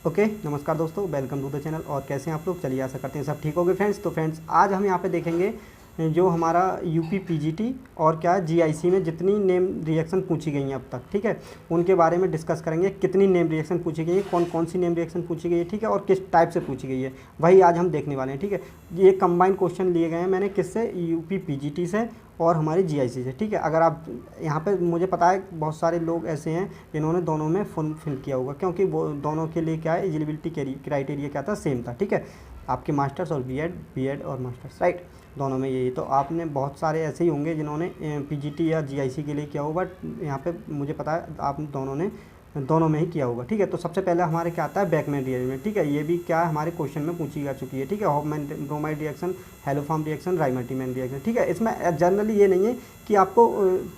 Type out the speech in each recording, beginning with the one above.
Okay नमस्कार दोस्तों, welcome to the channel. और कैसे हैं आप लोग? चलिए आशा करते हैं सब ठीक हो गए फ्रेंड्स। तो फ्रेंड्स आज हम यहाँ पे देखेंगे जो हमारा यूपी पीजीटी और क्या जीआईसी में जितनी नेम रिएक्शन पूछी गई हैं अब तक, ठीक है, उनके बारे में डिस्कस करेंगे। कितनी नेम रिएक्शन पूछी गई है, कौन कौन सी नेम रिएक्शन पूछी गई है, ठीक है, और किस टाइप से पूछी गई है, वही आज हम देखने वाले हैं। ठीक है, ये कंबाइंड क्वेश्चन लिए गए हैं मैंने किससे, यूपी पीजीटी से और हमारी जीआईसी से। ठीक है, अगर आप यहाँ पे, मुझे पता है बहुत सारे लोग ऐसे हैं जिन्होंने दोनों में फॉर्म फिल किया होगा, क्योंकि वो दोनों के लिए क्या है, एलिजिबिलिटी क्राइटेरिया क्या था, सेम था। ठीक है, आपके मास्टर्स और बीएड और मास्टर्स, राइट, दोनों में यही। तो आपने बहुत सारे ऐसे ही होंगे जिन्होंने पीजीटी या जीआईसी के लिए किया होगा, बट यहाँ पे मुझे पता है आप दोनों में ही किया होगा। ठीक है, तो सबसे पहले हमारे क्या आता है, बैकमैन रिएरेंजमेंट। ठीक है, ये भी क्या हमारे क्वेश्चन में पूछी जा चुकी है। ठीक है, Hofmann bromide reaction, haloform reaction, Reimer Tiemann reaction. ठीक है, इसमें जनरली ये नहीं है कि आपको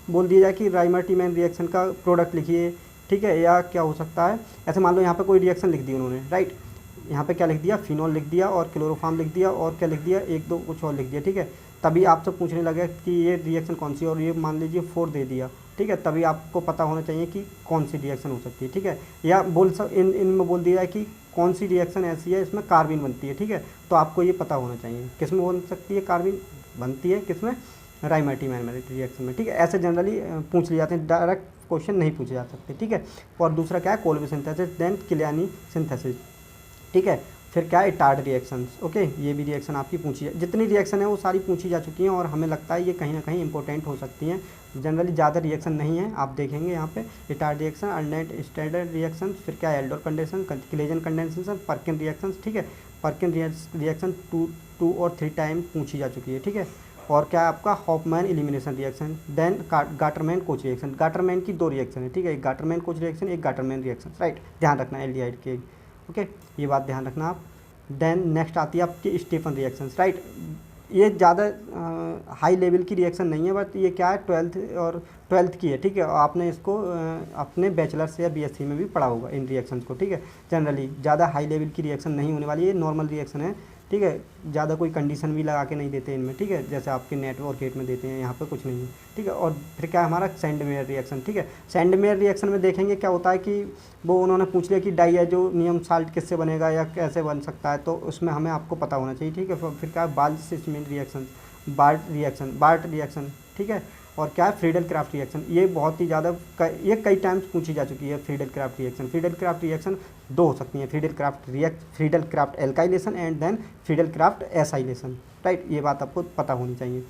बोल दिया जाए कि राइमर्टीमैन रिएक्शन का प्रोडक्ट लिखिए, ठीक है, या क्या हो सकता है, ऐसे मान लो यहाँ पे कोई रिएक्शन लिख दी उन्होंने, राइट, यहाँ पे क्या लिख दिया, फिनॉल लिख दिया और क्लोरोफॉर्म लिख दिया और क्या लिख दिया, एक दो कुछ और लिख दिया। ठीक है, तभी आपसे पूछने लगे कि ये रिएक्शन कौन सी, और ये मान लीजिए 4 दे दिया। ठीक है, तभी आपको पता होना चाहिए कि कौन सी रिएक्शन हो सकती है। ठीक है, या इनमें बोल दिया है कि कौन सी रिएक्शन ऐसी है इसमें कार्बिन बनती है। ठीक है, तो आपको ये पता होना चाहिए किस में बन सकती है, कार्बिन बनती है किस में, राइमर्टीमैन रिएक्शन में। ठीक है, ऐसे जनरली पूछ लिए जाते हैं, डायरेक्ट क्वेश्चन नहीं पूछे जा सकते। ठीक है, और दूसरा क्या है, Kolbe synthesis, then Kiliani synthesis. ठीक है, फिर क्या है, इटार्ड रिएक्शंस। ओके, ये भी रिएक्शन आपकी पूछी है, जितनी रिएक्शन है वो सारी पूछी जा चुकी हैं और हमें लगता है ये कहीं ना कहीं इंपॉर्टेंट हो सकती हैं। जनरली ज़्यादा रिएक्शन नहीं है, आप देखेंगे यहाँ पे Etard reaction, Arndt Eistert reaction, फिर क्या है, aldol condensation, Claisen condensation, Perkin reaction. ठीक है, पर्किन रिएक्शन 2 और 3 टाइम पूछी जा चुकी है। ठीक है, और क्या है आपका, Hofmann elimination reaction, then Gattermann Koch reaction. Gattermann की 2 रिएक्शन है। ठीक है, एक गाटरमैन कोच रिएक्शन, एक गाटरमैन रिएक्शन, राइट, ध्यान रखना एल्डिहाइड के। ओके, ये बात ध्यान रखना आप। देन नेक्स्ट आती है आपकी स्टीफन रिएक्शंस, राइट, ये ज़्यादा हाई लेवल की रिएक्शन नहीं है, बट ये क्या है, 12th की है। ठीक है, और आपने इसको अपने बैचलर्स या बीएससी में भी पढ़ा होगा इन रिएक्शंस को। ठीक है, जनरली ज़्यादा हाई लेवल की रिएक्शन नहीं होने वाली है, नॉर्मल रिएक्शन है। ठीक है, ज़्यादा कोई कंडीशन भी लगा के नहीं देते इनमें। ठीक है, जैसे आपके नेट और गेट में देते हैं, यहाँ पे कुछ नहीं है। ठीक है, और फिर क्या है हमारा, सैंडमेयर रिएक्शन। ठीक है, सैंडमेयर रिएक्शन में देखेंगे क्या होता है कि वो उन्होंने पूछ लिया कि डाइएजोनियम साल्ट किससे बनेगा या कैसे बन सकता है, तो उसमें हमें आपको पता होना चाहिए। ठीक है, फिर क्या है, बाल्ट रिएक्शन, बार्ट रिएक्शन। ठीक है, और क्या है, फ्रीडल क्राफ्ट रिएक्शन। ये बहुत ही ज़्यादा ये कई टाइम्स पूछी जा चुकी है, Friedel Crafts reaction. Friedel Crafts reaction 2 हो सकती हैं, Friedel Crafts alkylation and then Friedel Crafts acylation, right, ये बात आपको पता होनी चाहिए।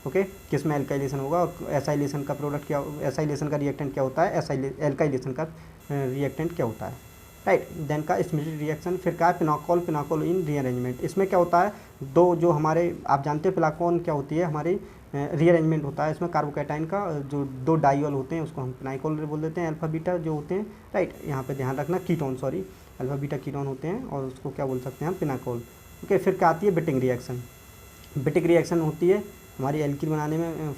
ओके, किस में एल्काइलेशन होगा और एसाइलेशन का प्रोडक्ट क्या, एसाइलेशन का रिएक्टेंट क्या होता है, एल्काइलेशन का रिएक्टेंट क्या होता है, राइट। देन का स्मिथ रिएक्शन, फिर क्या है, पिनाकोल इन रीअरेंजमेंट। इसमें क्या होता है, 2 जो हमारे, आप जानते हैं पिनाकोल क्या होती है, हमारी रीअरेंजमेंट होता है। इसमें कार्बोकैटाइन का जो 2 डाइऑल होते हैं उसको हम पिनाइकोल बोल देते हैं, अल्फा बीटा जो होते हैं, राइट, यहाँ पे ध्यान रखना, ketone, sorry, alpha beta ketone होते हैं और उसको क्या बोल सकते हैं हम, पिनाकोल। ओके, फिर क्या आती है, बिटिंग रिएक्शन। बिटिंग रिएक्शन होती है हमारी एल्कीन बनाने में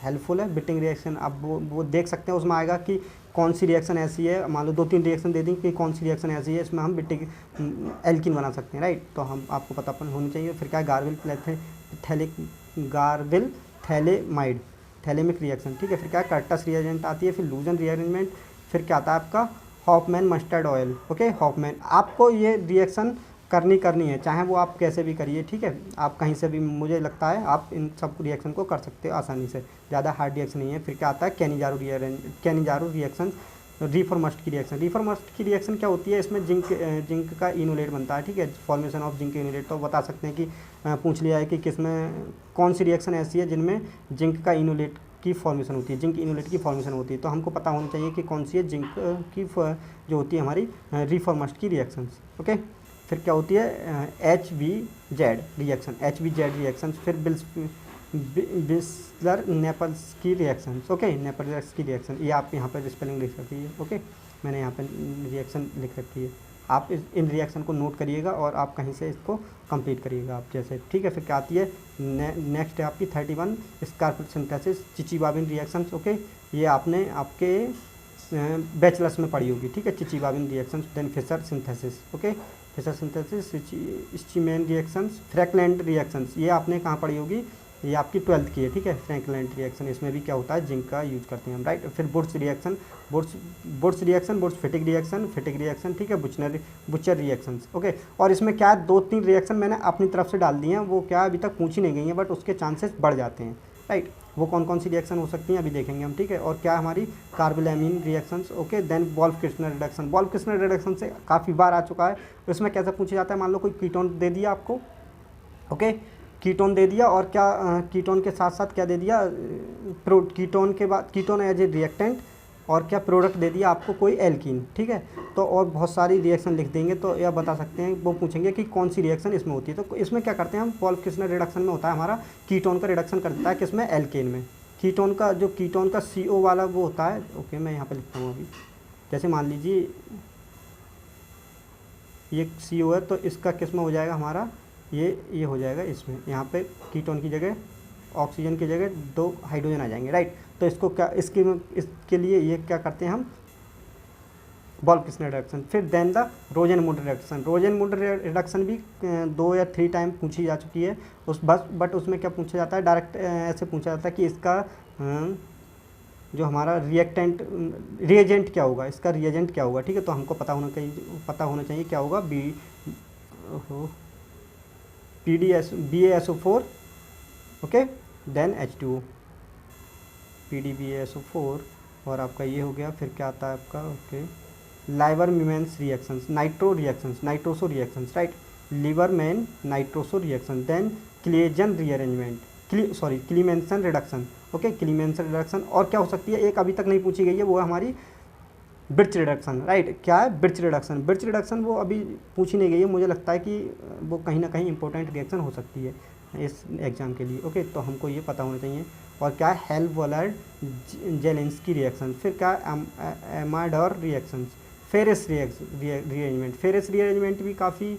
हेल्पफुल है। बिटिंग रिएक्शन आप वो देख सकते हैं, उसमें आएगा कि कौन सी रिएक्शन ऐसी है, मान लो 2-3 रिएक्शन दे दी कि कौन सी रिएक्शन ऐसी है, इसमें हम बिटिंग एल्कीन बना सकते हैं, राइट, तो हम आपको पता होनी चाहिए। फिर क्या है, गार्विल थैलेमाइड, थैलेमिक रिएक्शन। ठीक है, फिर क्या है, कर्टस रिएजेंट आती है, फिर लूजन रिएरेंजमेंट, फिर क्या आता है आपका, Hofmann mustard oil. Okay, Hofmann, आपको ये रिएक्शन करनी है, चाहे वो आप कैसे भी करिए। ठीक है, आप कहीं से भी, मुझे लगता है आप इन सब रिएक्शन को कर सकते हो आसानी से, ज़्यादा हार्ड रिएक्शन नहीं है। फिर क्या आता है, कैनिजारो रिएक्शन, रीफॉर्मस्ट की रिएक्शन। रीफॉर्मस्ट की रिएक्शन क्या होती है, इसमें जिंक का इनोलेट बनता है। ठीक है, फॉर्मेशन ऑफ जिंक इनोलेट, तो बता सकते हैं कि पूछ लिया है कि किसमें कौन सी रिएक्शन ऐसी है जिनमें जिंक का इनोलेट की फॉर्मेशन होती है, जिंक इनोलेट की फॉर्मेशन होती है, तो हमको पता होना चाहिए कि कौन सी है जिंक की जो होती है हमारी रीफॉर्मस्ट की रिएक्शंस। ओके, फिर क्या होती है, HVZ रिएक्शन, HVZ रिएक्शन, फिर बिस्लर नेपल्स की रिएक्शन। ओके, नेपल्स की रिएक्शन, ये आप यहाँ पर स्पेलिंग लिख रखी है। ओके, मैंने यहाँ पे रिएक्शन लिख रखी है, आप इन रिएक्शन को नोट करिएगा और आप कहीं से इसको कंप्लीट करिएगा आप जैसे। ठीक है, फिर क्या आती है, नेक्स्ट है आपकी 31 Skraup synthesis, Chichibabin reactions. Okay, ये आपने आपके बैचलर्स में पढ़ी होगी। ठीक है, Chichibabin reactions, then Fischer synthesis. Okay, Fischer synthesis, Stephen reactions, Frankland reactions, ये आपने कहाँ पढ़ी होगी, ये आपकी 12th की है, ठीक है। फ्रैंकलाइन रिएक्शन, इसमें भी क्या होता है, जिंक का यूज करते हैं हम, राइट। फिर bourse reaction, bourse reaction, bourse फिटिक reaction, ठीक है। Butcher reactions, okay. और इसमें क्या है, 2-3 रिएक्शन मैंने अपनी तरफ से डाल दिए हैं, वो क्या अभी तक पूछी नहीं गई हैं, बट उसके चांसेस बढ़ जाते हैं, राइट। वो कौन कौन सी रिएक्शन हो सकती हैं अभी देखेंगे हम, ठीक है। और क्या हमारी carbylamine reactions, okay. Then Wolff Kishner reduction, Wolff Kishner reduction से काफ़ी बार आ चुका है। इसमें कैसे पूछा जाता है, मान लो कोई कीटोन दे दिया आपको, ओके, कीटोन दे दिया, और क्या कीटोन के साथ साथ क्या दे दिया, कीटोन के बाद कीटोन एज ए रिएक्टेंट, और क्या प्रोडक्ट दे दिया आपको कोई एल्कीन, ठीक है। तो और बहुत सारी रिएक्शन लिख देंगे, तो यह बता सकते हैं, वो पूछेंगे कि कौन सी रिएक्शन इसमें होती है। तो इसमें क्या करते हैं हम, वोल्फ-किर्चनर रिडक्शन में होता है हमारा कीटोन का रिडक्शन कर देता है किसमें, एल्केन में। कीटोन का जो कीटोन का CO वाला वो होता है, ओके, मैं यहाँ पे लिखता हूँ अभी। जैसे मान लीजिए ये CO है, तो इसका किस में हो जाएगा हमारा, ये हो जाएगा इसमें, यहाँ पे कीटोन की जगह, ऑक्सीजन की जगह 2 हाइड्रोजन आ जाएंगे, राइट। तो इसको क्या, इसके लिए ये क्या करते हैं हम, वोल्फ-किर्चनर रिडक्शन। फिर देन द रोजेनमुंड रिडक्शन, रोजेनमुंड रिडक्शन भी 2 या 3 टाइम पूछी जा चुकी है उस बस, बट उसमें क्या पूछा जाता है, डायरेक्ट ऐसे पूछा जाता है कि इसका जो हमारा रिएजेंट क्या होगा, इसका रिएजेंट क्या होगा, ठीक है। तो हमको पता होना चाहिए क्या होगा, BaSO4, okay, then H2O, PDBaSO4, और आपका ये हो गया। फिर क्या आता है आपका, okay, Liebermann's reactions, nitroso reactions, right. Liebermann nitroso reaction, then Claisen rearrangement, Clemmensen reduction, okay, Clemmensen reduction. और क्या हो सकती है, एक अभी तक नहीं पूछी गई है, वो है हमारी बिर्च रिडक्शन, राइट। क्या है, बिर्च रिडक्शन वो अभी पूछी नहीं गई है, मुझे लगता है कि वो कहीं ना कहीं इंपॉर्टेंट रिएक्शन हो सकती है इस एग्ज़ाम के लिए, ओके। तो हमको ये पता होना चाहिए। और क्या है, हेल्वलर जेलेंस्की रिएक्शन। फिर क्या, Amadori reactions, Fries rearrangement, Fries rearrangement भी काफ़ी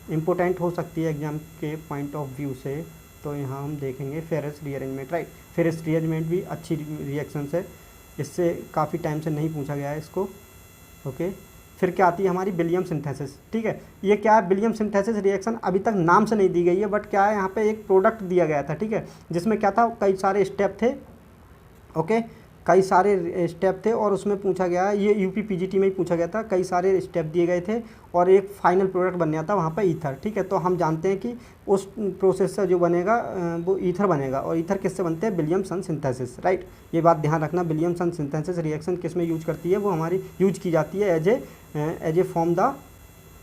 इंपॉर्टेंट हो सकती है एग्जाम के पॉइंट ऑफ व्यू से। तो यहाँ हम देखेंगे ferrous rearrangement, right. Ferrous rearrangement भी अच्छी रिएक्शन है, इससे काफ़ी टाइम से नहीं पूछा गया है इसको, ओके। फिर क्या आती है हमारी विलियम सिंथेसिस, ठीक है। ये क्या है, विलियम सिंथेसिस रिएक्शन अभी तक नाम से नहीं दी गई है, बट क्या है, यहाँ पे एक प्रोडक्ट दिया गया था, ठीक है, जिसमें क्या था, कई सारे स्टेप थे, ओके, कई सारे स्टेप थे, और उसमें पूछा गया, ये UP-PGT में ही पूछा गया था, कई सारे स्टेप दिए गए थे, और एक फाइनल प्रोडक्ट बन गया था वहाँ पर ईथर, ठीक है। तो हम जानते हैं कि उस प्रोसेस से जो बनेगा वो ईथर बनेगा, और ईथर किससे बनते हैं, विलियमसन सिंथेसिस, राइट। ये बात ध्यान रखना, विलियमसन सिंथेसिस रिएक्शन किस में यूज करती है, वो हमारी यूज की जाती है as a form the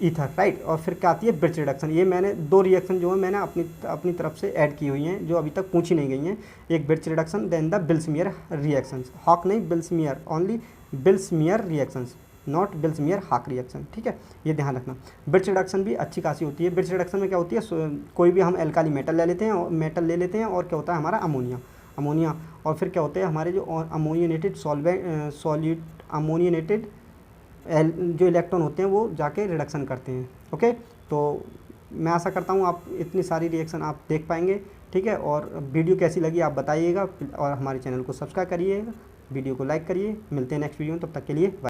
ether, right. और फिर क्या आती है, बिर्च रिडक्शन। ये मैंने 2 रिएक्शन जो है मैंने अपनी तरफ से ऐड की हुई हैं, जो अभी तक पूछी नहीं गई हैं। एक Birch reduction, then the Vilsmeier reactions, Haack नहीं, Vilsmeier, only Vilsmeier reactions, not Vilsmeier Haack reaction, ठीक है, ये ध्यान रखना। बिर्च रिडक्शन भी अच्छी खासी होती है। बिर्च रिडक्शन में क्या होती है, कोई भी हम एल्काली मेटल ले लेते हैं, और क्या होता है हमारा अमोनिया, और फिर क्या होते हैं हमारे जो अमोनियनेटेड सॉल्यूट अमोनियनेटेड जो इलेक्ट्रॉन होते हैं वो जाके रिडक्शन करते हैं, ओके। तो मैं आशा करता हूँ आप इतनी सारी रिएक्शन आप देख पाएंगे, ठीक है। और वीडियो कैसी लगी आप बताइएगा, और हमारे चैनल को सब्सक्राइब करिएगा, वीडियो को लाइक करिए। मिलते हैं नेक्स्ट वीडियो में, तब तक के लिए बाय।